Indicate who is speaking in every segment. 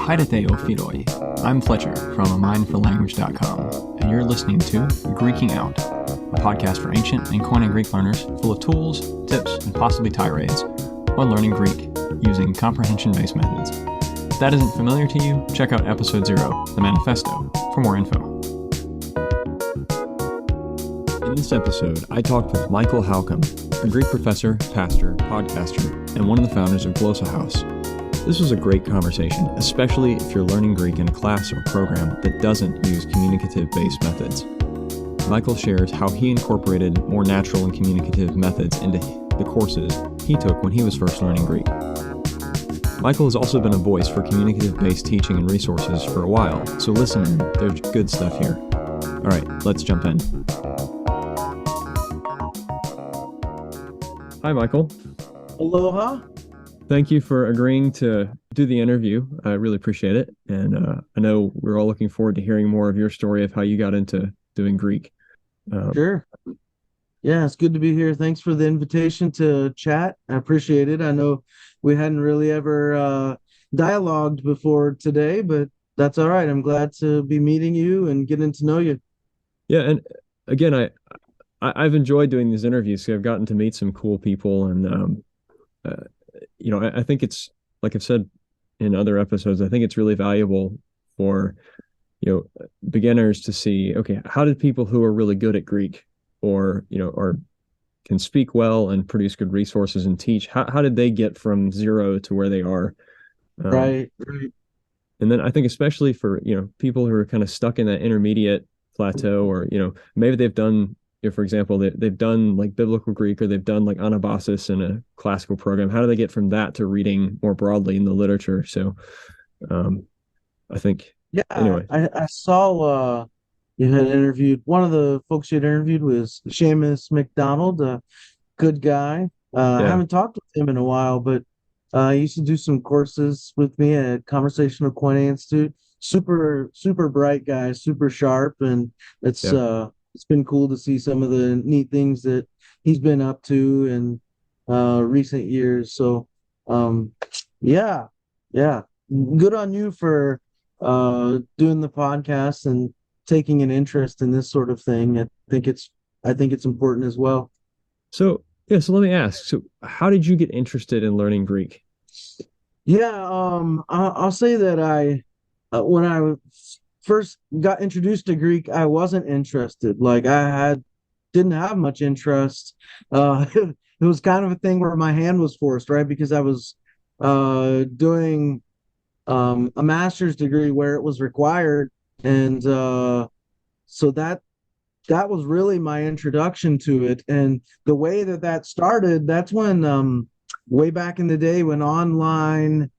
Speaker 1: Haidete o Philoi. I'm Fletcher from amindforlanguage.com, and you're listening to Greeking Out, a podcast for ancient and Koine Greek learners full of tools, tips, and possibly tirades on learning Greek using comprehension-based methods. If that isn't familiar to you, check out episode 0, The Manifesto, for more info. In this episode, I talked with Michael Halcomb, a Greek professor, pastor, podcaster, and one of the founders of GlossaHouse. This was a great conversation, especially if you're learning Greek in a class or program that doesn't use communicative-based methods. Michael shares how he incorporated more natural and communicative methods into the courses he took when he was first learning Greek. Michael has also been a voice for communicative-based teaching and resources for a while, so listen in, there's good stuff here. All right, let's jump in. Hi, Michael.
Speaker 2: Aloha.
Speaker 1: Thank you for agreeing to do the interview. I really appreciate it. And I know we're all looking forward to hearing more of your story of how you got into doing Greek.
Speaker 2: Sure. Yeah, it's good to be here. Thanks for the invitation to chat. I appreciate it. I know we hadn't really ever dialogued before today, but that's all right. I'm glad to be meeting you and getting to know you.
Speaker 1: Yeah, and again, I've enjoyed doing these interviews. So I've gotten to meet some cool people, and I think it's, like I've said in other episodes, I think it's really valuable for, beginners to see, okay, how did people who are really good at Greek or can speak well and produce good resources and teach, how did they get from zero to where they are?
Speaker 2: Right.
Speaker 1: And then I think especially for, people who are kind of stuck in that intermediate plateau, or, maybe they've done, for example, they've done like biblical Greek, or they've done like anabasis in a classical program. How do they get from that to reading more broadly in the literature? So I think, anyway.
Speaker 2: I saw you had interviewed, one of the folks you had interviewed was Seamus McDonald, a good guy. I haven't talked with him in a while, but he used to do some courses with me at Conversational Koine Institute. Super, super bright guy, super sharp, and it's been cool to see some of the neat things that he's been up to in recent years. So, good on you for doing the podcast and taking an interest in this sort of thing. I think it's important as well.
Speaker 1: So let me ask. So, how did you get interested in learning Greek?
Speaker 2: I'll say that when I first got introduced to Greek, I wasn't interested. Like didn't have much interest. It was kind of a thing where my hand was forced, right? Because I was doing a master's degree where it was required, and so that was really my introduction to it. And the way that started, that's when way back in the day when online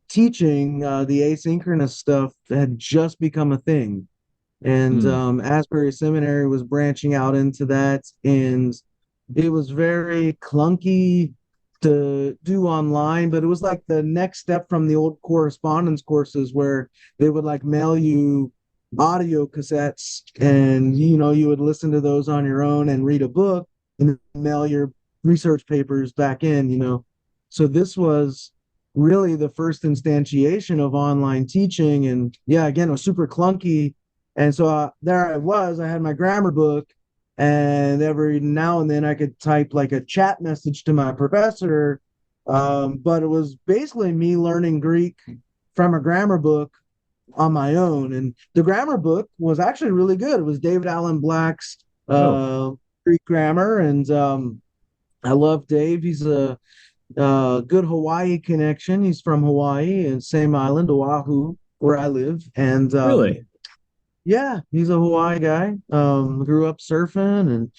Speaker 2: teaching, the asynchronous stuff had just become a thing, and Asbury Seminary was branching out into that, and it was very clunky to do online, but it was like the next step from the old correspondence courses where they would like mail you audio cassettes, and you would listen to those on your own and read a book and mail your research papers back in. So this was really the first instantiation of online teaching. And again, it was super clunky. And so there I was, I had my grammar book, and every now and then I could type like a chat message to my professor. But it was basically me learning Greek from a grammar book on my own. And the grammar book was actually really good. It was David Allen Black's Greek grammar. And I love Dave. He's a good Hawaii connection. He's from Hawaii and same island, Oahu, where I live. And
Speaker 1: really,
Speaker 2: he's a Hawaii guy. Grew up surfing,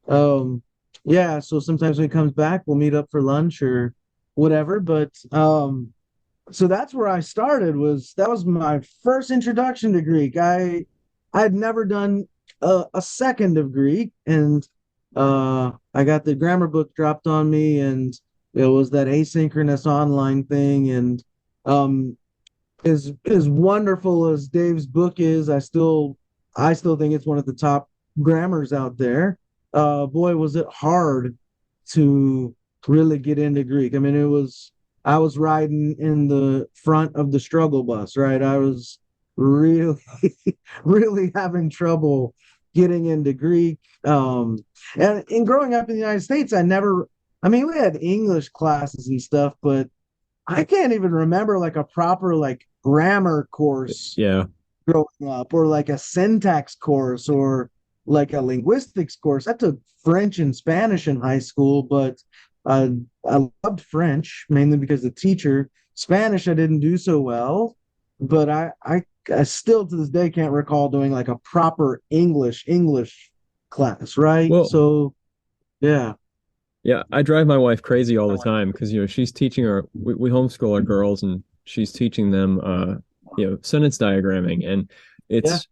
Speaker 2: and so sometimes when he comes back, we'll meet up for lunch or whatever. But so that's where I started. That was my first introduction to Greek. I had never done a second of Greek, and I got the grammar book dropped on me, and it was that asynchronous online thing. And as wonderful as Dave's book is, I still think it's one of the top grammars out there. Boy, was it hard to really get into Greek. I mean, I was riding in the front of the struggle bus, right? I was really, really having trouble getting into Greek. And in growing up in the United States, I mean, we had English classes and stuff, but I can't even remember like a proper like grammar course
Speaker 1: Yeah.
Speaker 2: growing up, or like a syntax course, or like a linguistics course. I took French and Spanish in high school, but I loved French mainly because the teacher. Spanish I didn't do so well, but I still to this day can't recall doing like a proper English class, right?
Speaker 1: Well,
Speaker 2: So yeah.
Speaker 1: yeah, I drive my wife crazy all the time because she's teaching we homeschool our girls and she's teaching them sentence diagramming, and
Speaker 2: Yeah.
Speaker 1: it's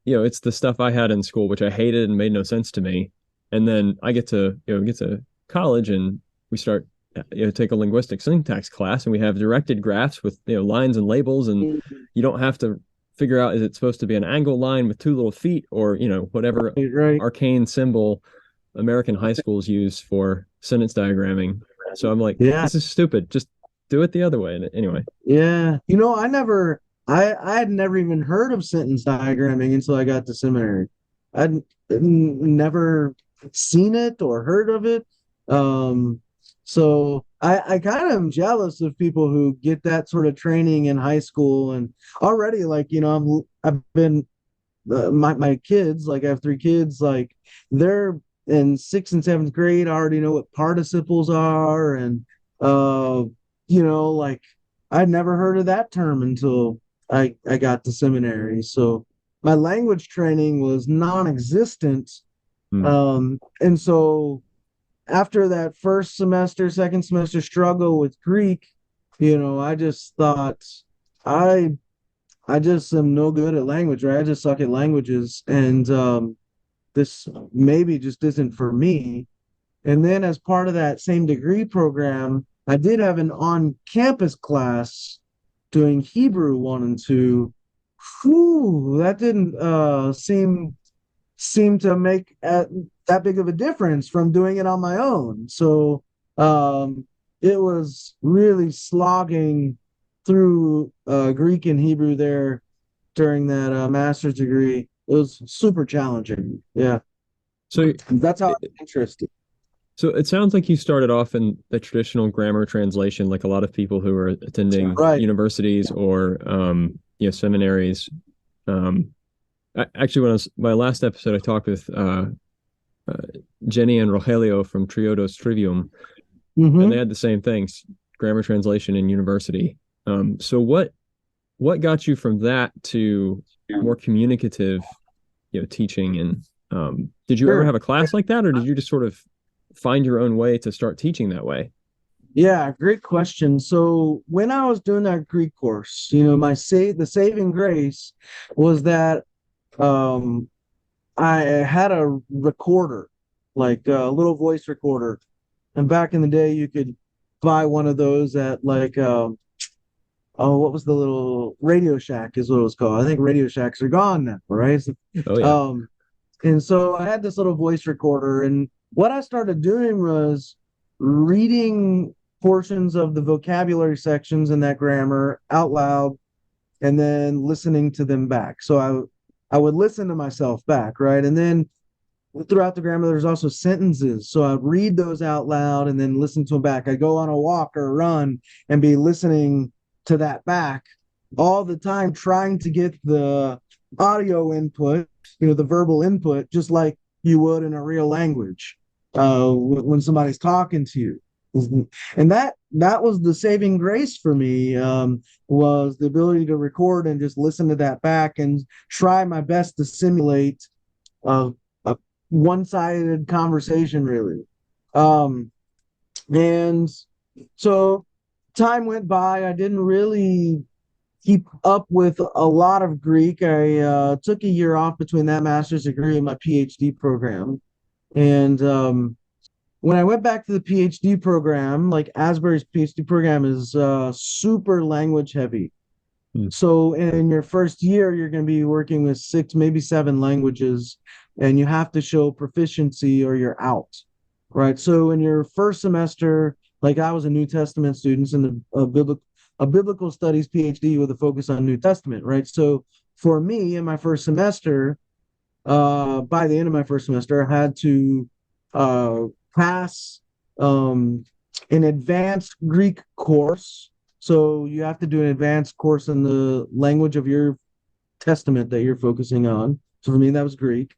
Speaker 1: it's the stuff I had in school which I hated and made no sense to me. And then I get to college and we start take a linguistic syntax class, and we have directed graphs with lines and labels, and you don't have to figure out, is it supposed to be an angle line with two little feet, or whatever
Speaker 2: Right.
Speaker 1: arcane symbol American high schools use for sentence diagramming. So I'm like,
Speaker 2: Yeah.
Speaker 1: this is stupid. Just do it the other way. And anyway,
Speaker 2: Yeah. I had never even heard of sentence diagramming until I got to seminary. Never seen it or heard of it. Um, so I kind of am jealous of people who get that sort of training in high school and already like, I've been my kids, like I have three kids, like they're in sixth and seventh grade. I already know what participles are, and uh, like I'd never heard of that term until I got to seminary. So my language training was non-existent.
Speaker 1: hmm.
Speaker 2: And so after that first semester, second semester struggle with Greek, I just thought I I just am no good at language, right? I just suck at languages. And this maybe just isn't for me. And then, as part of that same degree program, I did have an on campus class doing Hebrew 1 and 2. Whew, that didn't seem to make that big of a difference from doing it on my own. So um, it was really slogging through Greek and Hebrew there during that master's degree. It was super challenging. Yeah,
Speaker 1: So
Speaker 2: that's how
Speaker 1: it,
Speaker 2: I'm interested.
Speaker 1: so it sounds like you started off in the traditional grammar translation, like a lot of people who are attending
Speaker 2: Right.
Speaker 1: universities or seminaries. Um, Actually, when I was my last episode, I talked with uh, Jenny and Rogelio from Triodos Trivium, and they
Speaker 2: Mm-hmm.
Speaker 1: had the same things, grammar translation in university. So what got you from that to more communicative, teaching? And did you ever
Speaker 2: Sure.
Speaker 1: have a class like that, or did you just sort of find your own way to start teaching that way?
Speaker 2: Yeah, great question. So when I was doing that Greek course, the saving grace was that um, I had a recorder, like a little voice recorder. And back in the day, you could buy one of those at like, oh, what was the little Radio Shack is what it was called. I think Radio Shacks are gone now, right? So,
Speaker 1: Oh yeah.
Speaker 2: um, and so I had this little voice recorder, and what I started doing was reading portions of the vocabulary sections in that grammar out loud and then listening to them back. So I would listen to myself back, right? And then throughout the grammar, there's also sentences. So I'd read those out loud and then listen to them back. I go on a walk or a run and be listening to that back all the time, trying to get the audio input, the verbal input, just like you would in a real language when somebody's talking to you. And that was the saving grace for me, was the ability to record and just listen to that back and try my best to simulate a, a one-sided conversation, really. Um, and so time went by. I didn't really keep up with a lot of Greek. I took a year off between that master's degree and my PhD program. And when I went back to the PhD program, like Asbury's PhD program is super language heavy.
Speaker 1: Hmm.
Speaker 2: So in your first year, you're going to be working with six, maybe seven languages. and you have to show proficiency or you're out, right? So in your first semester, like I was a New Testament student and a biblical studies PhD with a focus on New Testament, right? So for me in my first semester, by the end of my first semester, I had to pass an advanced Greek course. So you have to do an advanced course in the language of your testament that you're focusing on. So for me, that was Greek.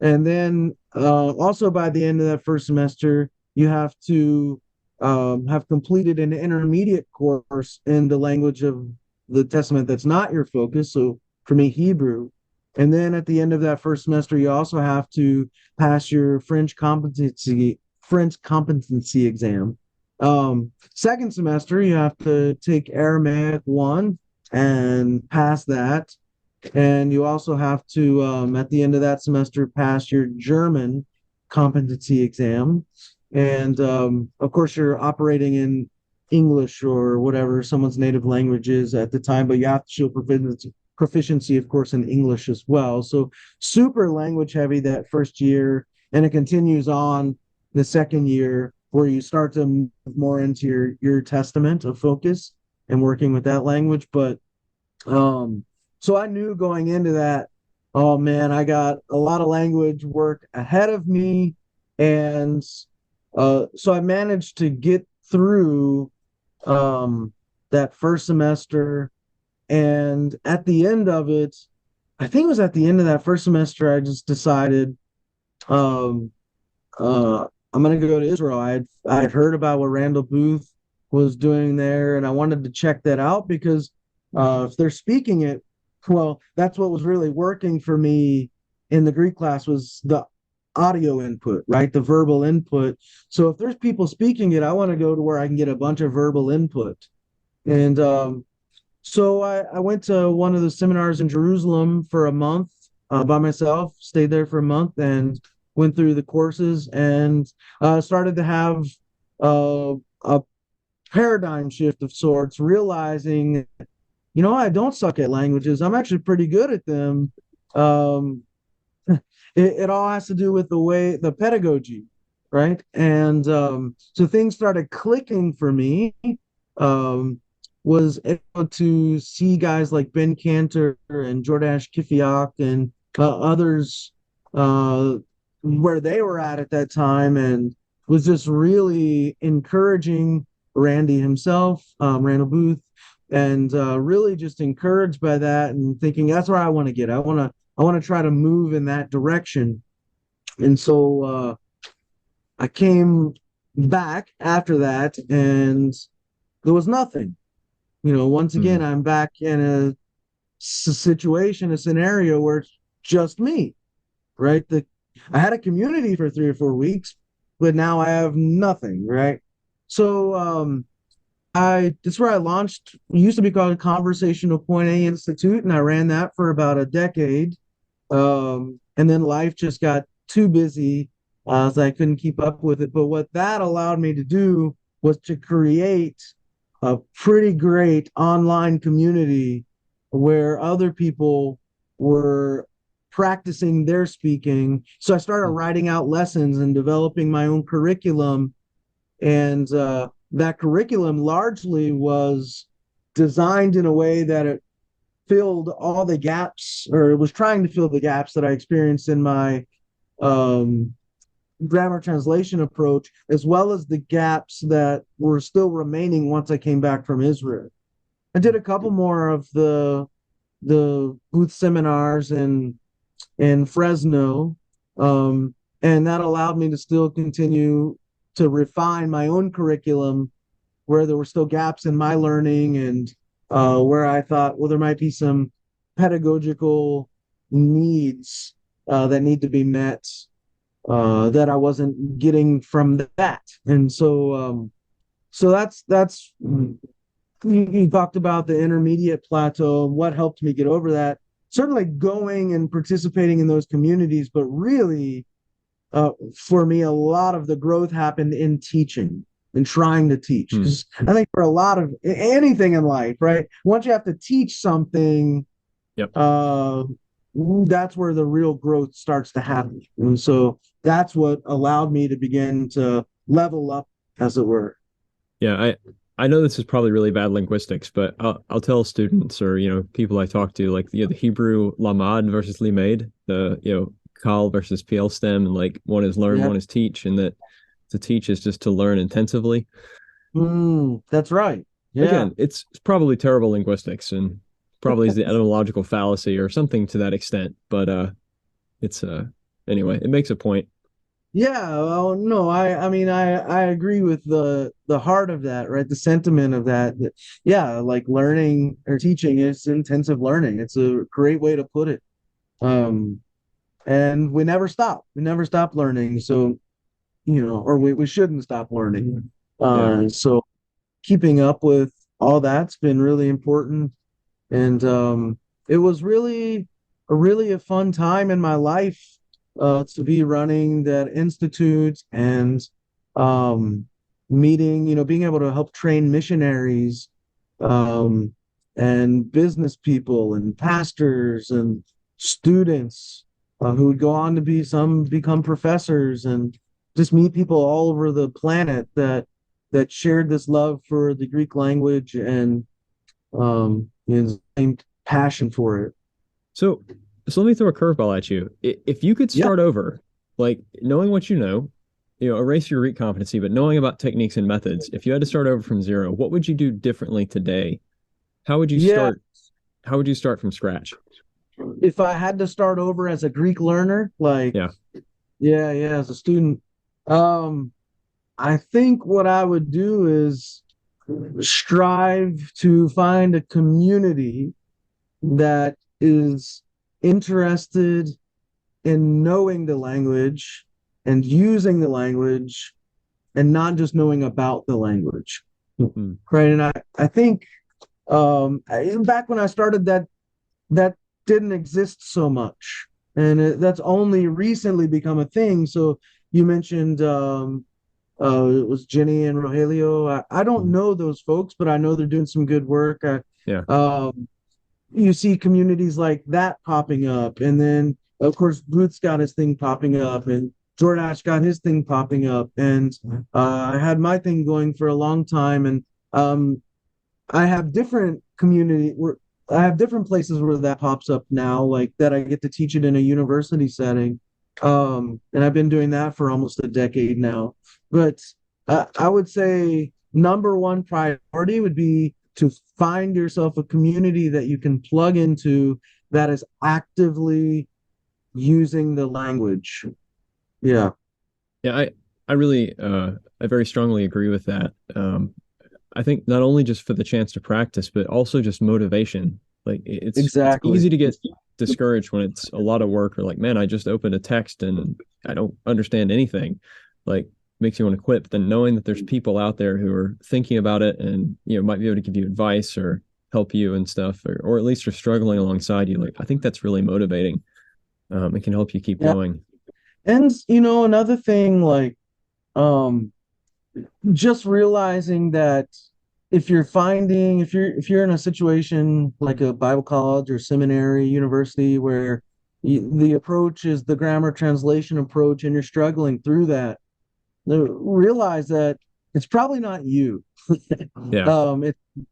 Speaker 2: And then also by the end of that first semester, you have to have completed an intermediate course in the language of the testament that's not your focus. So for me, Hebrew. And then at the end of that first semester, you also have to pass your French competency exam. Second semester, you have to take Aramaic 1 and pass that. And you also have to, at the end of that semester, pass your German competency exam. And of course, you're operating in English or whatever someone's native language is at the time, but you have to show proficiency, of course, in English as well. So super language heavy that first year, and it continues on the second year where you start to move more into your testament of focus and working with that language. But so I knew going into that, oh man, I got a lot of language work ahead of me. And so I managed to get through that first semester. And at the end of it, I think it was at the end of that first semester, I just decided um, I'm going to go to Israel. I had heard about what Randall Booth was doing there, and I wanted to check that out because if they're speaking it, well, that's what was really working for me in the Greek class was the audio input, right? The verbal input. So if there's people speaking it, I want to go to where I can get a bunch of verbal input. And so I went to one of the seminars in Jerusalem for a month by myself, stayed there for a month and went through the courses and started to have a paradigm shift of sorts, realizing, I don't suck at languages. I'm actually pretty good at them. Um, it all has to do with the pedagogy, right? And so things started clicking for me. Um, was able to see guys like Ben Cantor and Jordash Kifiak and others where they were at that time, and was just really encouraging Randy himself, Randall Booth, and really just encouraged by that and thinking that's where I want to get. I want to try to move in that direction. And so I came back after that and there was nothing. Once again, I'm back in a situation, a scenario where it's just me, right? I had a community for 3 or 4 weeks, but now I have nothing, right? So that's where I launched. It used to be called Conversational Point A Institute, and I ran that for about a decade. And then life just got too busy, so I couldn't keep up with it. But what that allowed me to do was to create a pretty great online community where other people were practicing their speaking. So I started writing out lessons and developing my own curriculum. And that curriculum largely was designed in a way that it filled all the gaps, or it was trying to fill the gaps that I experienced in my grammar translation approach, as well as the gaps that were still remaining once I came back from Israel. I did a couple more of the booth seminars in Fresno, and that allowed me to still continue to refine my own curriculum where there were still gaps in my learning and where I thought, well, there might be some pedagogical needs that need to be met that I wasn't getting from that. And so that's you talked about the intermediate plateau, what helped me get over that. Certainly going and participating in those communities, but really for me, a lot of the growth happened in teaching and trying to teach. Because I think for a lot of anything in life, right? Once you have to teach something,
Speaker 1: Yep.
Speaker 2: that's where the real growth starts to happen. And so that's what allowed me to begin to level up, as it were.
Speaker 1: Yeah, I know this is probably really bad linguistics, but I'll tell students or people I talk to like the Hebrew lamad versus limed, the kal versus pl stem, and like one is learn,
Speaker 2: Yeah.
Speaker 1: one is teach, and that to teach is just to learn intensively.
Speaker 2: That's right. Yeah.
Speaker 1: Again, it's probably terrible linguistics and probably is the etymological fallacy or something to that extent, but it's anyway, it makes a point.
Speaker 2: Yeah, well, no, I mean I agree with the heart of that, right? The sentiment of that. Yeah, like learning or teaching is intensive learning. It's a great way to put it. Um, and we never stop. We never stop learning. So, or we shouldn't stop learning.
Speaker 1: Yeah.
Speaker 2: So keeping up with all that's been really important. And it was really a fun time in my life to be running that institute and um, meeting, being able to help train missionaries um, and business people and pastors and students who would go on to become professors and just meet people all over the planet that shared this love for the Greek language and same passion for it.
Speaker 1: So so let me throw a curveball at you. If you could
Speaker 2: Yeah.
Speaker 1: start over, like knowing what erase your read competency, but knowing about techniques and methods, if you had to start over from zero, what would you do differently today? How would you
Speaker 2: Yeah.
Speaker 1: start? How would you start from scratch?
Speaker 2: If I had to start over as a Greek learner, like,
Speaker 1: Yeah.
Speaker 2: yeah, as a student, um, I think what I would do is strive to find a community that is interested in knowing the language and using the language and not just knowing about the language.
Speaker 1: Hmm.
Speaker 2: Right. And I think back when I started that didn't exist so much. And that's only recently become a thing. So you mentioned it was Jenny and Rogelio. I don't
Speaker 1: Hmm.
Speaker 2: know those folks, but I know they're doing some good work.
Speaker 1: Yeah.
Speaker 2: You see communities like that popping up. And then, of course, Booth's got his thing popping up, and Jordash got his thing popping up. And I had my thing going for a long time. And um, I have different community where I have different places where that pops up now, like that I get to teach it in a university setting. And I've been doing that for almost a decade now. But I would say number one priority would be to find yourself a community that you can plug into that is actively using the language. Yeah.
Speaker 1: Yeah. I really I very strongly agree with that. I think not only just for the chance to practice, but also just motivation. Like it's
Speaker 2: Exactly.
Speaker 1: easy to get discouraged when it's a lot of work or like, man, I just opened a text and I don't understand anything. Like makes you want to quit. But then knowing that there's people out there who are thinking about it and might be able to give you advice or help you and stuff, or at least are struggling alongside you. Like I think that's really motivating. It can help you keep
Speaker 2: Yeah.
Speaker 1: going.
Speaker 2: And another thing, like um just realizing that if you're in a situation like a Bible college or seminary, university, where the approach is the grammar translation approach and you're struggling through that, realize that it's probably not you.
Speaker 1: Yeah.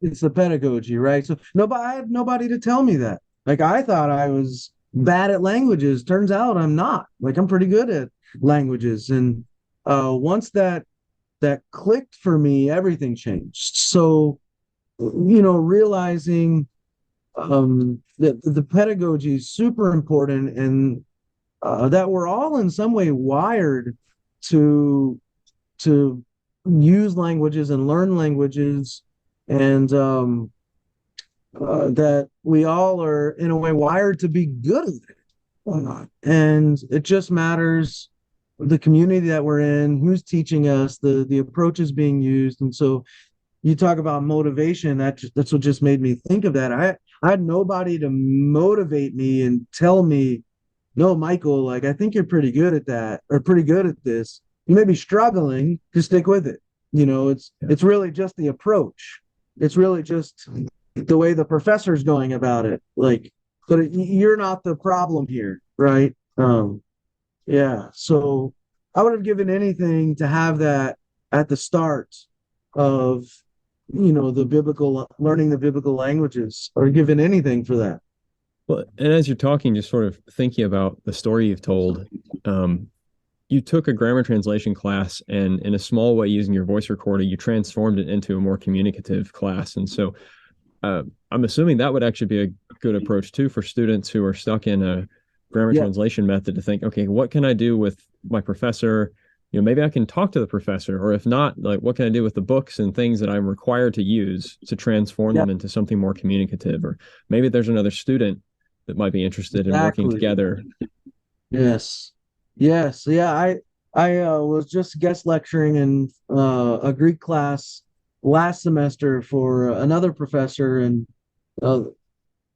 Speaker 2: It's the pedagogy, right? So I had nobody to tell me that. Like I thought I was bad at languages. Turns out I'm not. Like I'm pretty good at languages. And once that clicked for me, everything changed. So, realizing that the pedagogy is super important and that we're all in some way wired to to use languages and learn languages, and that we all are in a way wired to be good at it. And it just matters the community that we're in, who's teaching us, the approaches being used. And so you talk about motivation, that's what just made me think of that. I had nobody to motivate me and tell me, no, Michael, like I think you're pretty good at that or pretty good at this. You may be struggling, just stick with it.
Speaker 1: Yeah.
Speaker 2: It's really just the approach. It's really just the way the professor's going about it. Like but you're not the problem here, right? Yeah. So I would have given anything to have that at the start of, the biblical, learning the biblical languages, or given anything for that.
Speaker 1: Well, and as you're talking, just sort of thinking about the story you've told, you took a grammar translation class and in a small way using your voice recorder, you transformed it into a more communicative class. And so I'm assuming that would actually be a good approach too for students who are stuck in a grammar
Speaker 2: Yeah.
Speaker 1: translation method to think, okay, what can I do with my professor? Maybe I can talk to the professor, or if not, like, what can I do with the books and things that I'm required to use to transform
Speaker 2: Yeah.
Speaker 1: them into something more communicative? Or maybe there's another student that might be interested in working
Speaker 2: Exactly.
Speaker 1: together.
Speaker 2: Yes. Yes. Yeah. I was just guest lecturing in a Greek class last semester for another professor, and uh,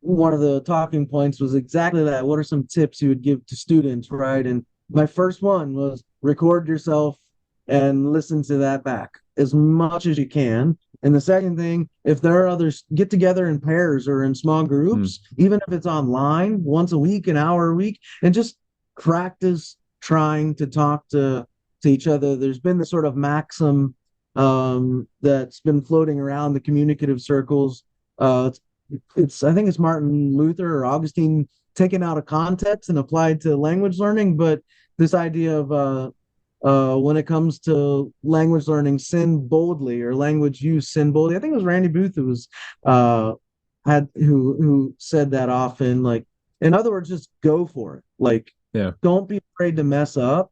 Speaker 2: one of the talking points was exactly that. What are some tips you would give to students, right? And my first one was record yourself and listen to that back as much as you can. And the second thing, if there are others, get together in pairs or in small
Speaker 1: Hmm.
Speaker 2: groups, even if it's online, once a week, an hour a week, and just practice trying to talk to each other. There's been this sort of maxim that's been floating around the communicative circles. It's I think it's Martin Luther or Augustine taken out of context and applied to language learning, but this idea of when it comes to language learning, sin boldly, or language use, sin boldly. I think it was Randy Booth who was had who said that often. Like, in other words, just go for it. Like,
Speaker 1: Yeah.
Speaker 2: don't be afraid to mess up,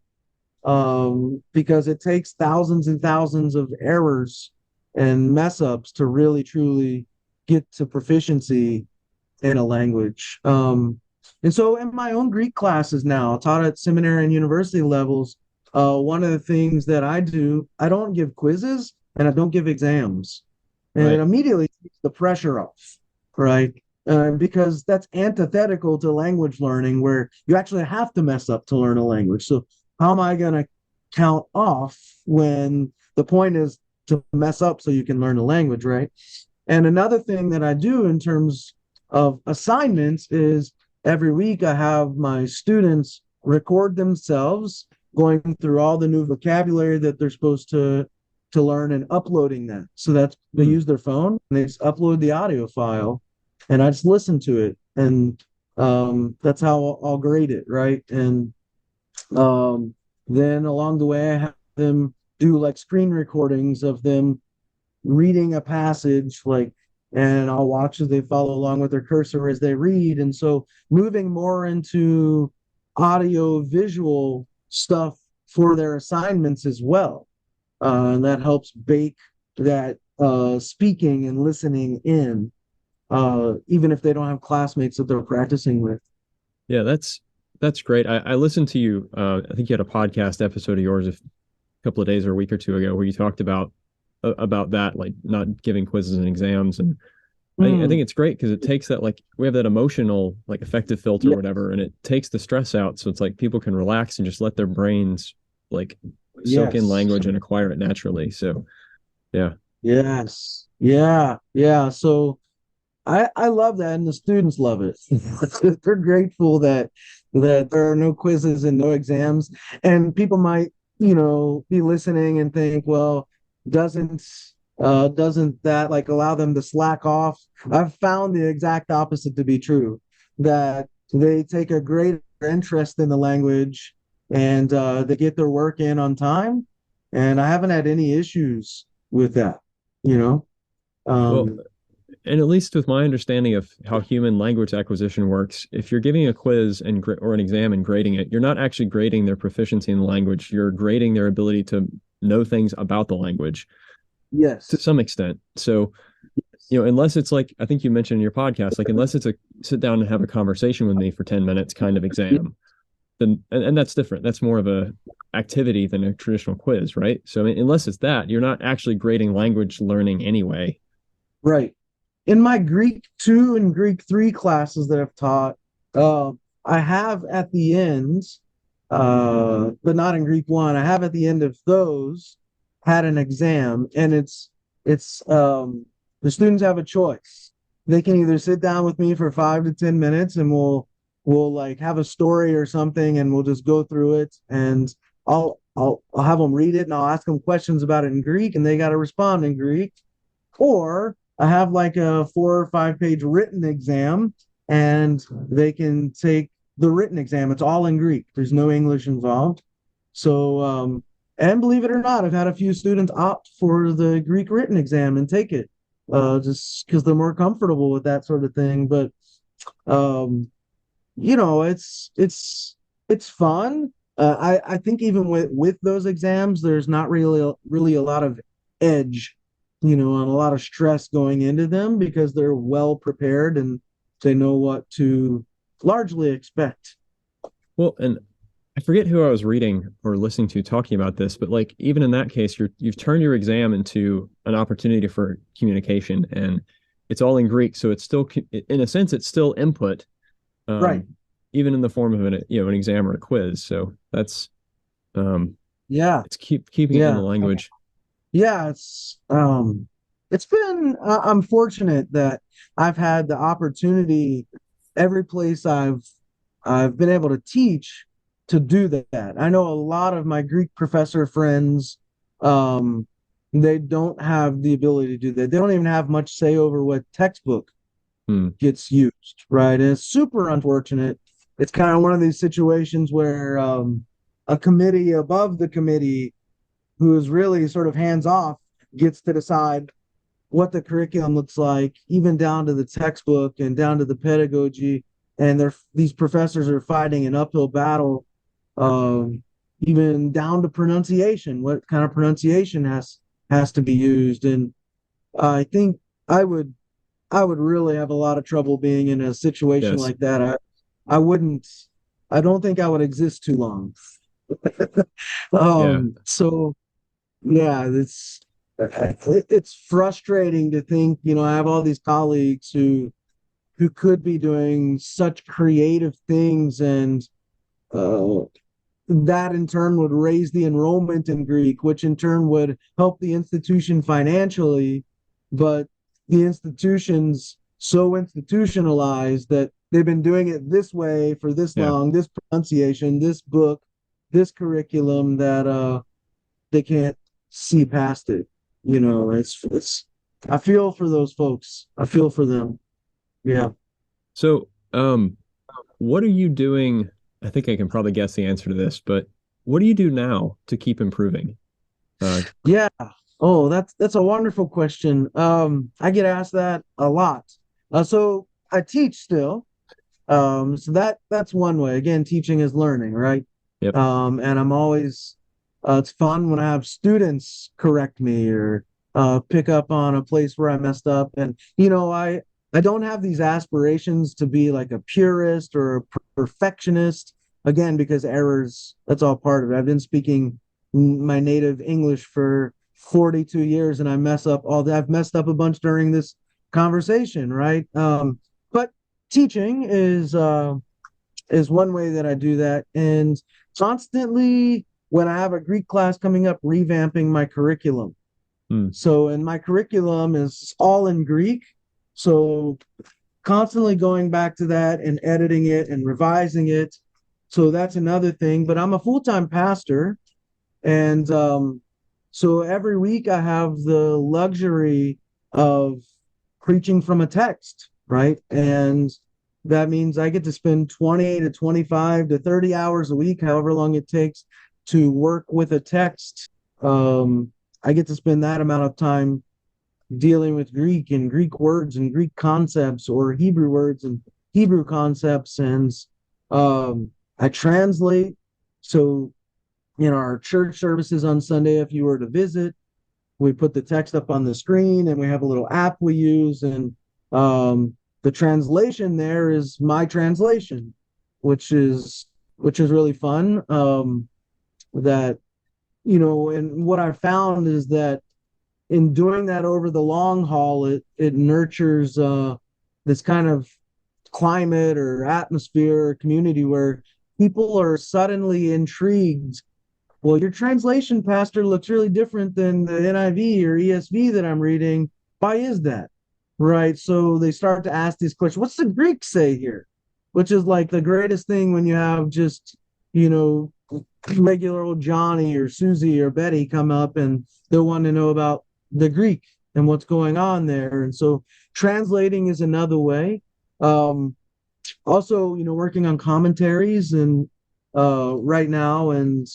Speaker 2: because it takes thousands and thousands of errors and mess ups to really truly get to proficiency in a language. And so in my own Greek classes now, taught at seminary and university levels, one of the things that I do, I don't give quizzes and I don't give exams. And it
Speaker 1: Right.
Speaker 2: immediately takes the pressure off, right? Because that's antithetical to language learning, where you actually have to mess up to learn a language. So how am I going to count off when the point is to mess up so you can learn a language, right? And another thing that I do in terms of assignments is every week I have my students record themselves going through all the new vocabulary that they're supposed to learn and uploading that. So that's they
Speaker 1: Hmm.
Speaker 2: use their phone and they just upload the audio file, and I just listen to it, and that's how I'll grade it, right? And um, then along the way I have them do like screen recordings of them reading a passage, like, and I'll watch as they follow along with their cursor as they read. And so moving more into audio visual stuff for their assignments as well. And that helps bake that speaking and listening in, even if they don't have classmates that they're practicing with.
Speaker 1: Yeah, that's great. I listened to you. I think you had a podcast episode of yours a couple of days or a week or two ago where you talked about that, like not giving quizzes and exams. And I think
Speaker 2: Mm,
Speaker 1: it's great because it takes that, like, we have that emotional, like, affective filter or
Speaker 2: yeah,
Speaker 1: whatever, and it takes the stress out. So it's like people can relax and just let their brains, like, soak in
Speaker 2: yes.
Speaker 1: language and acquire it naturally. So yeah.
Speaker 2: Yes. Yeah. Yeah. So I love that, and the students love it. They're grateful that there are no quizzes and no exams. And people might, be listening and think, well, doesn't doesn't that like allow them to slack off? I've found the exact opposite to be true, that they take a greater interest in the language, and they get their work in on time. And I haven't had any issues with that, you know.
Speaker 1: Well,
Speaker 2: Um,
Speaker 1: and at least with my understanding of how human language acquisition works, if you're giving a quiz or an exam and grading it, you're not actually grading their proficiency in the language. You're grading their ability to know things about the language to
Speaker 2: yes.
Speaker 1: some extent. So, unless it's like, I think you mentioned in your podcast, like, unless it's a sit down and have a conversation with me for 10 minutes kind of exam, then, and that's different. That's more of a activity than a traditional quiz, right? So, I mean, unless it's that, you're not actually grading language learning anyway.
Speaker 2: Right. In my Greek 2 and Greek 3 classes that I've taught, uh, I have at the end, but not in Greek 1, I have at the end of those had an exam, and it's the students have a choice. they can either sit down with me for 5 to 10 minutes and we'll like have a story or something and we'll just go through it and I'll have them read it and I'll ask them questions about it in Greek and they got to respond in Greek. Or I have like a 4 or 5 page written exam and they can take the written exam. It's all in Greek. There's no English involved. So, and believe it or not, I've had a few students opt for the Greek written exam and take it, just because they're more comfortable with that sort of thing. But, um, it's fun. I think even with those exams, there's not really a lot of edge, and a lot of stress going into them because they're well prepared and they know what to largely expect.
Speaker 1: Well, and I forget who I was reading or listening to talking about this, but like even in that case, you've turned your exam into an opportunity for communication, and it's all in Greek, so it's still, in a sense, it's still input,
Speaker 2: Right.
Speaker 1: um, even in the form of an exam or a quiz. So that's
Speaker 2: Yeah.
Speaker 1: it's keeping it in the
Speaker 2: Yeah.
Speaker 1: language.
Speaker 2: Yeah. It's been, I'm fortunate that I've had the opportunity every place I've been able to teach to do that. I know a lot of my Greek professor friends, um, they don't have the ability to do that. They don't even have much say over what textbook
Speaker 1: Hmm.
Speaker 2: gets used, right? And it's super unfortunate. It's kind of one of these situations where a committee above the committee, who is really sort of hands off, gets to decide what the curriculum looks like, even down to the textbook and down to the pedagogy. And these professors are fighting an uphill battle, um, even down to pronunciation. What kind of pronunciation has to be used? And I think I would I would really have a lot of trouble being in a situation
Speaker 1: Yes.
Speaker 2: like that. I wouldn't. I don't think I would exist too long.
Speaker 1: Yeah.
Speaker 2: So yeah, it's frustrating to think, I have all these colleagues who could be doing such creative things, and uh, that in turn would raise the enrollment in Greek, which in turn would help the institution financially. But the institution's so institutionalized that they've been doing it this way for this
Speaker 1: Yeah.
Speaker 2: long, this pronunciation, this book, this curriculum, that they can't see past it. It's I feel for those folks. I feel for them. Yeah.
Speaker 1: So, what are you doing? I think I can probably guess the answer to this, but what do you do now to keep improving? Uh,
Speaker 2: Yeah. Oh, that's a wonderful question. I get asked that a lot. So I teach still. So that's one way. Again, teaching is learning, right?
Speaker 1: yep.
Speaker 2: And I'm always it's fun when I have students correct me or pick up on a place where I messed up. And I don't have these aspirations to be like a purist or a perfectionist. Again, because errors, that's all part of it. I've been speaking my native English for 42 years and I mess up all that. I've messed up a bunch during this conversation, right? But teaching is one way that I do that. And constantly, when I have a Greek class coming up, revamping my curriculum.
Speaker 1: Hmm.
Speaker 2: So, and my curriculum is all in Greek. So, constantly going back to that and editing it and revising it. So, that's another thing. But I'm a full-time pastor. And so every week I have the luxury of preaching from a text, right? And that means I get to spend 20 to 25 to 30 hours a week, however long it takes to work with a text. I get to spend that amount of time dealing with Greek and Greek words and Greek concepts, or Hebrew words and Hebrew concepts. And I translate. So, our church services on Sunday, if you were to visit, we put the text up on the screen and we have a little app we use. And the translation there is my translation, which is really fun. That, and what I found is that in doing that over the long haul, it nurtures this kind of climate or atmosphere or community where people are suddenly intrigued. Well, your translation, pastor, looks really different than the NIV or ESV that I'm reading. Why is that? right? So they start to ask these questions. What's the Greek say here? Which is like the greatest thing when you have just, you know, regular old Johnny or Susie or Betty come up and they'll want to know about the Greek and what's going on there. And so translating is another way. Um, Also, you know, working on commentaries and right now and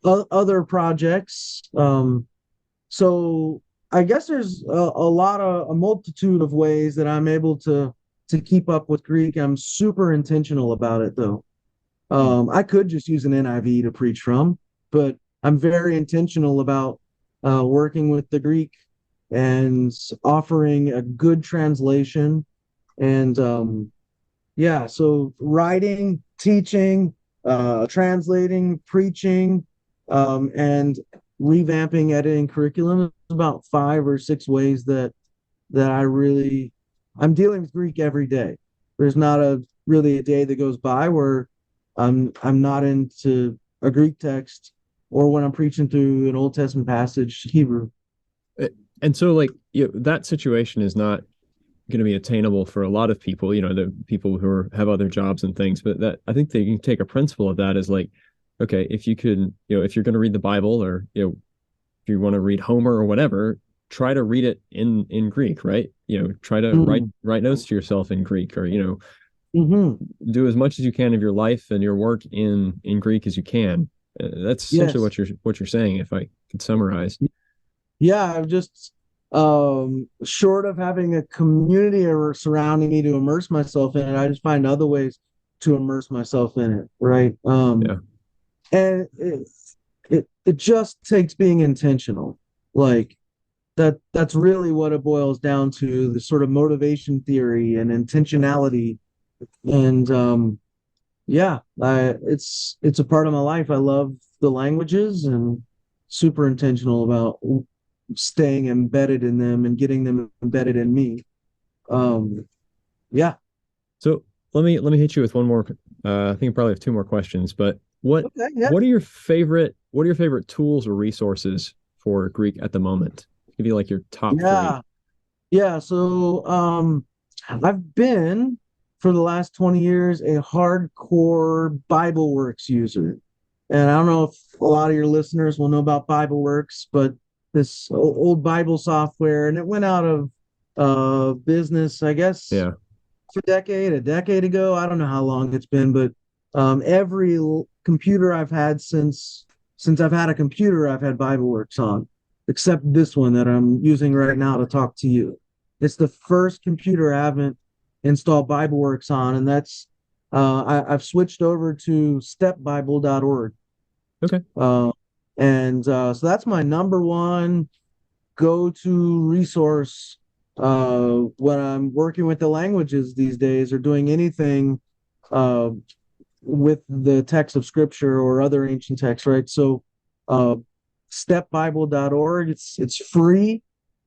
Speaker 2: other projects. So I guess there's a multitude of ways that I'm able to keep up with Greek. I'm super intentional about it though. I could just use an NIV to preach from, but I'm very intentional about working with the Greek and offering a good translation. And yeah, so writing, teaching, translating, preaching, and revamping, editing curriculum is about 5 or 6 ways that I'm dealing with Greek every day. There's not really a day that goes by where I'm not into a Greek text or when I'm preaching through an Old Testament passage, Hebrew.
Speaker 1: And so, like, that situation is not going to be attainable for a lot of people, the people who have other jobs and things. But that, I think they can take a principle of that as like, okay, if you could, if you're going to read the Bible, or, if you want to read Homer or whatever, try to read it in Greek, right? Try to write notes to yourself in Greek, or, do as much as you can of your life and your work in Greek as you can. That's essentially
Speaker 2: Yes.
Speaker 1: what you're saying, if I could summarize.
Speaker 2: Yeah, I've just short of having a community or surrounding me to immerse myself in it, I just find other ways to immerse myself in it, right?
Speaker 1: Yeah.
Speaker 2: And it just takes being intentional. Like that's really what it boils down to, the sort of motivation theory and intentionality. And yeah, it's a part of my life. I love the languages and super intentional about staying embedded in them and getting them embedded in me. Um, yeah.
Speaker 1: So let me hit you with one more. I think I probably have two more questions, but
Speaker 2: Okay. Yeah.
Speaker 1: what are your favorite tools or resources for Greek at the moment? Give you like your top three.
Speaker 2: Yeah. Yeah. So I've been for the last 20 years a hardcore BibleWorks user. And I don't know if a lot of your listeners will know about BibleWorks, but this old Bible software, and it went out of business, I guess,
Speaker 1: Yeah.
Speaker 2: a decade ago. I don't know how long it's been, but every computer I've had since I've had a computer, I've had BibleWorks on, except this one that I'm using right now to talk to you. It's the first computer I haven't installed BibleWorks on, and that's I've switched over to stepbible.org.
Speaker 1: Okay.
Speaker 2: So that's my number one go-to resource when I'm working with the languages these days or doing anything uh, with the text of scripture or other ancient texts, right? So uh, stepbible.org, it's free.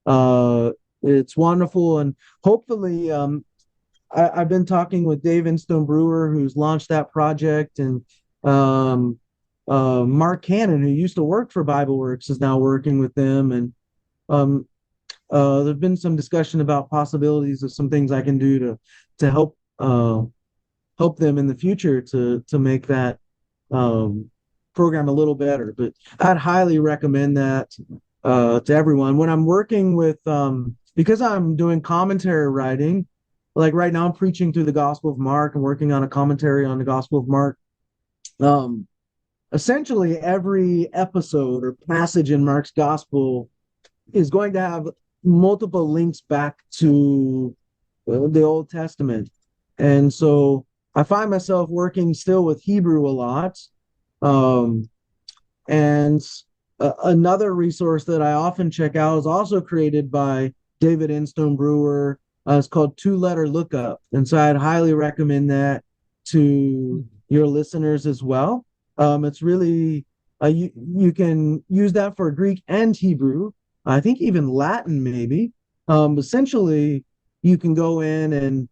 Speaker 2: Uh, it's wonderful. And hopefully I've been talking with Dave Instone Brewer, who's launched that project, and um, Mark Cannon, who used to work for BibleWorks, is now working with them. And um, there's been some discussion about possibilities of some things I can do to help them in the future to make that program a little better. But I'd highly recommend that to everyone. When I'm working with because I'm doing commentary writing, like right now I'm preaching through the Gospel of Mark and working on a commentary on the Gospel of Mark. Um, Essentially every episode or passage in Mark's Gospel is going to have multiple links back to the Old Testament. And so I find myself working still with Hebrew a lot. Um, and another resource that I often check out is also created by David Instone Brewer. It's called Two Letter Lookup. And so I'd highly recommend that to your listeners as well. It's really, you can use that for Greek and Hebrew. I think even Latin, maybe. Essentially, you can go in and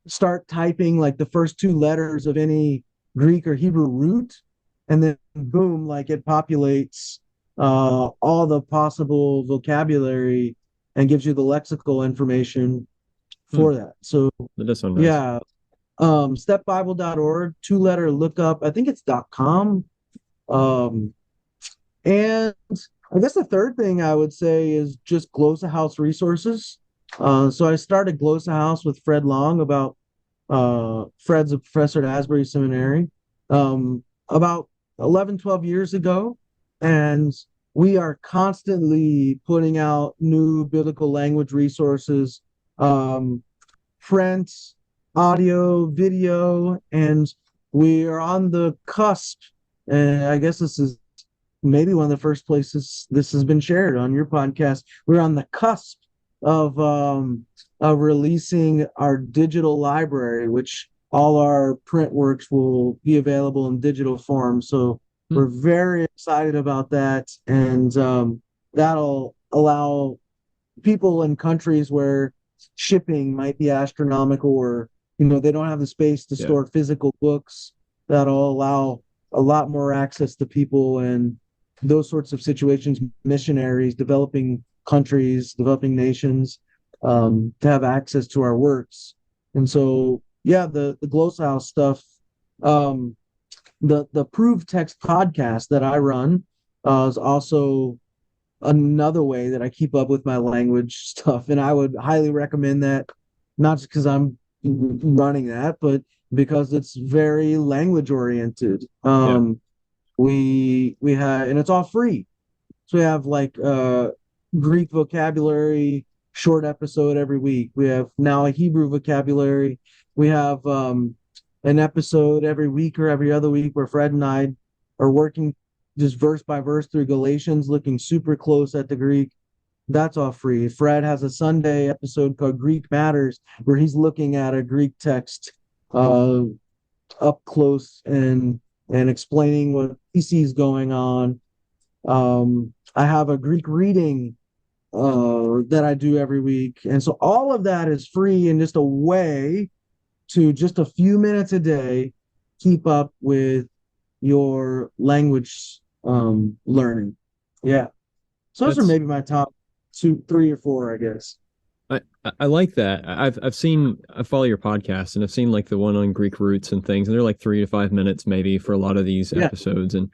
Speaker 2: start typing like the first 2 letters of any Greek or Hebrew root, and then boom, like it populates all the possible vocabulary and gives you the lexical information
Speaker 1: Hmm.
Speaker 2: for that. So
Speaker 1: That does sound nice.
Speaker 2: yeah, stepbible.org, two-letter lookup. I think it's .com. Um, and I guess the third thing I would say is just GlossaHouse resources. So I started GlossaHouse with Fred Long about Fred's a professor at Asbury Seminary about 11, 12 years ago. And we are constantly putting out new biblical language resources, um, print, audio, video, and we are on the cusp. And I guess this is maybe one of the first places this has been shared on your podcast. We're on the cusp of releasing our digital library, which all our print works will be available in digital form. So
Speaker 1: Hmm.
Speaker 2: we're very excited about that, and that'll allow people in countries where shipping might be astronomical, or they don't have the space to
Speaker 1: Yeah.
Speaker 2: store physical books. That'll allow a lot more access to people and those sorts of situations, missionaries, developing countries, developing nations, to have access to our works. And so, yeah, the GlossaHouse stuff, um, the Proof Text podcast that I run is also another way that I keep up with my language stuff. And I would highly recommend that, not just because I'm running that, but because it's very language oriented.
Speaker 1: Yeah.
Speaker 2: We have, and it's all free. So we have like Greek vocabulary short episode every week. We have now a Hebrew vocabulary. We have an episode every week or every other week where Fred and I are working just verse by verse through Galatians, looking super close at the Greek. That's all free. Fred has a Sunday episode called Greek Matters, where he's looking at a Greek text uh, up close and explaining what he sees going on. I have a Greek reading that I do every week, and so all of that is free and just a way to just a few minutes a day keep up with your language learning. Yeah. So those are
Speaker 1: That's
Speaker 2: maybe my top two, three or four, I guess.
Speaker 1: I like that. I follow your podcast and I've seen like the one on Greek roots and things, and they're like 3 to 5 minutes maybe for a lot of these
Speaker 2: Yeah.
Speaker 1: episodes. And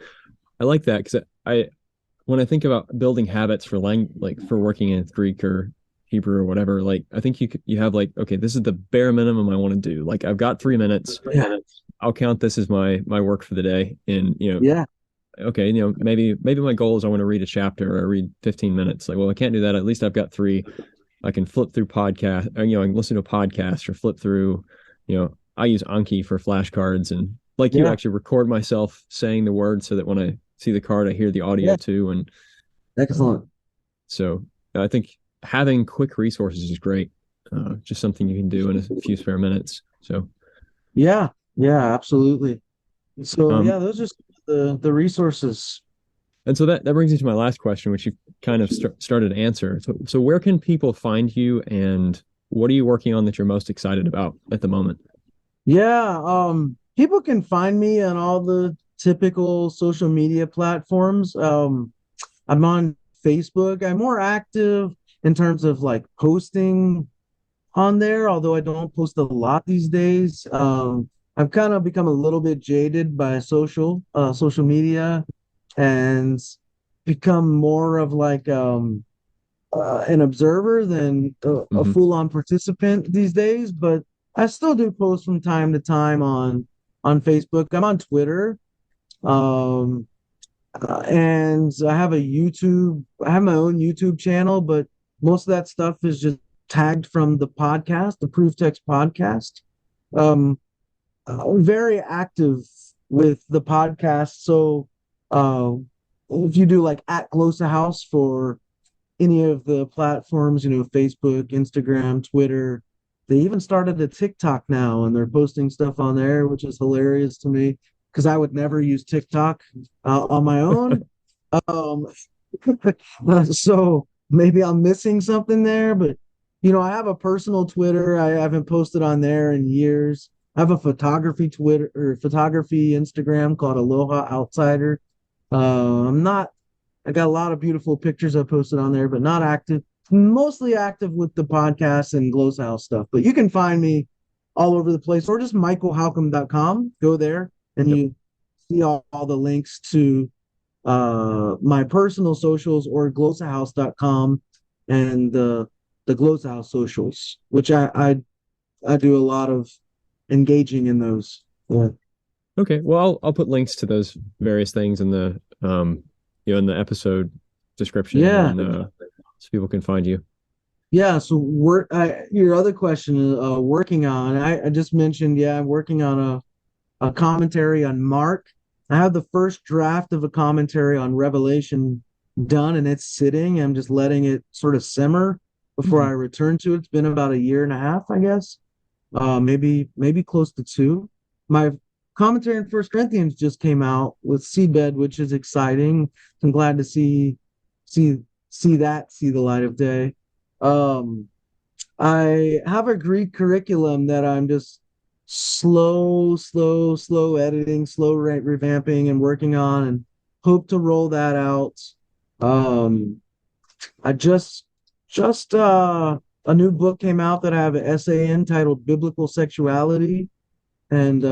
Speaker 1: I like that because I when I think about building habits for like for working in Greek or Hebrew or whatever, like I think you have like, okay, this is the bare minimum I want to do. Like I've got 3 minutes.
Speaker 2: Yeah.
Speaker 1: I'll count this as my work for the day. And
Speaker 2: Yeah.
Speaker 1: okay, maybe my goal is I want to read a chapter or read 15 minutes. Like, well, I can't do that. At least I've got three. I can flip through podcast, or, I can listen to a podcast or flip through, I use Anki for flashcards, and like you
Speaker 2: Yeah.
Speaker 1: actually record myself saying the word so that when I see the card, I hear the audio
Speaker 2: Yeah.
Speaker 1: too. And
Speaker 2: Excellent.
Speaker 1: so I think having quick resources is great. Just something you can do in a few spare minutes. So,
Speaker 2: Yeah. Yeah. Absolutely. So
Speaker 1: um,
Speaker 2: yeah, those are the resources.
Speaker 1: and so that brings me to my last question, which you kind of started to answer. So where can people find you, and what are you working on that you're most excited about at the moment?
Speaker 2: Yeah. People can find me on all the typical social media platforms. I'm on Facebook. I'm more active in terms of like posting on there, although I don't post a lot these days. I've kind of become a little bit jaded by social media, and become more of like an observer than a
Speaker 1: Hmm.
Speaker 2: full-on participant these days. But I still do post from time to time on Facebook. I'm on Twitter. Um, and I have a YouTube. I have my own YouTube channel, but most of that stuff is just tagged from the podcast, the Proof Text podcast. Um, very active with the podcast. So uh, if you do like at GlossaHouse for any of the platforms, Facebook, Instagram, Twitter, they even started a TikTok now, and they're posting stuff on there, which is hilarious to me because I would never use TikTok on my own. Um, so maybe I'm missing something there, but I have a personal Twitter. I haven't posted on there in years. I have a photography Twitter or photography Instagram called Aloha Outsider. I'm not. I got a lot of beautiful pictures I posted on there, but not active. mostly active with the podcast and GlossaHouse stuff, but you can find me all over the place, or just michaelhalcomb.com. Go there and
Speaker 1: Yep.
Speaker 2: you see all the links to my personal socials, or glossahouse.com and the GlossaHouse socials, which I do a lot of engaging in those. Yeah.
Speaker 1: Okay. Well, I'll put links to those various things in the in the episode description,
Speaker 2: Yeah.
Speaker 1: and so people can find you.
Speaker 2: Yeah, so your other question, working on, I just mentioned, yeah, I'm working on a commentary on Mark. I have the first draft of a commentary on Revelation done, and it's sitting. I'm just letting it sort of simmer before I return to it. It's been about a year and a half, I guess, maybe close to two. My commentary on First Corinthians just came out with Seabed, which is exciting. I'm glad to see that see the light of day. Um, I have a Greek curriculum that I'm just slow editing, slow revamping and working on, and hope to roll that out. Um, I just a new book came out that I have an essay in titled Biblical Sexuality, and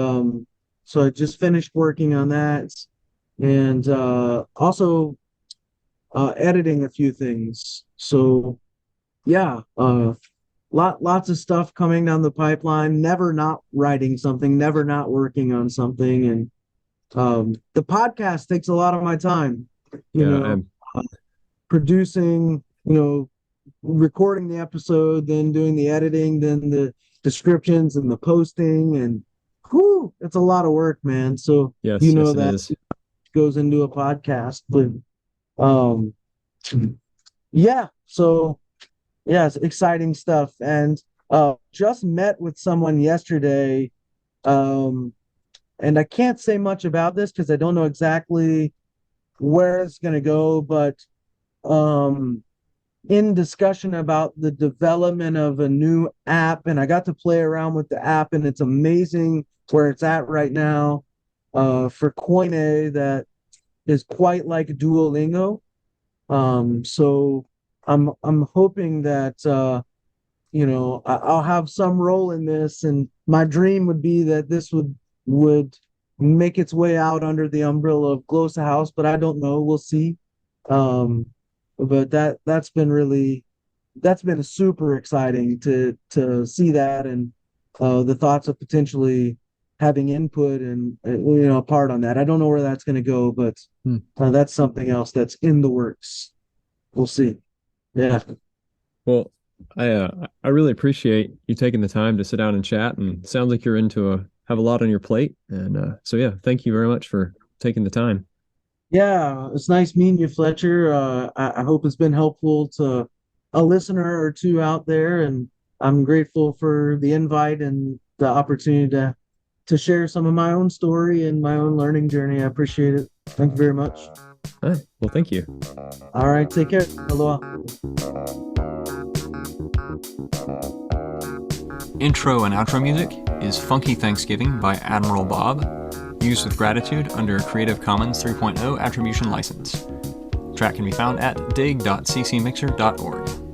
Speaker 2: so I just finished working on that, and also editing a few things. So yeah, lots of stuff coming down the pipeline. Never not writing something, never not working on something, and the podcast takes a lot of my time. You
Speaker 1: Yeah,
Speaker 2: know, producing, recording the episode, then doing the editing, then the descriptions and the posting, and whew, it's a lot of work, man. So
Speaker 1: yes, yes, it
Speaker 2: that
Speaker 1: is.
Speaker 2: goes into a podcast, but um, yeah. So yeah, it's exciting stuff. And just met with someone yesterday. Um, and I can't say much about this because I don't know exactly where it's going to go, but um, in discussion about the development of a new app, and I got to play around with the app, and it's amazing where it's at right now for Koine, that is quite like Duolingo. So I'm hoping that I'll have some role in this, and my dream would be that this would make its way out under the umbrella of GlossaHouse, but I don't know. We'll see. Um, but that's been super exciting to see that, and the thoughts of potentially having input and part on that. I don't know where that's going to go, but that's something else that's in the works. We'll see. Yeah.
Speaker 1: Well, I really appreciate you taking the time to sit down and chat, and it sounds like you're have a lot on your plate. And so yeah, thank you very much for taking the time.
Speaker 2: Yeah, it's nice meeting you, Fletcher. I hope it's been helpful to a listener or two out there, and I'm grateful for the invite and the opportunity to share some of my own story and my own learning journey. I appreciate it. Thank you very much.
Speaker 1: All right. Well, thank you.
Speaker 2: All right, take care. Aloha.
Speaker 1: Intro and outro music is Funky Thanksgiving by Admiral Bob, used with gratitude under Creative Commons 3.0 Attribution License. The track can be found at dig.ccmixer.org.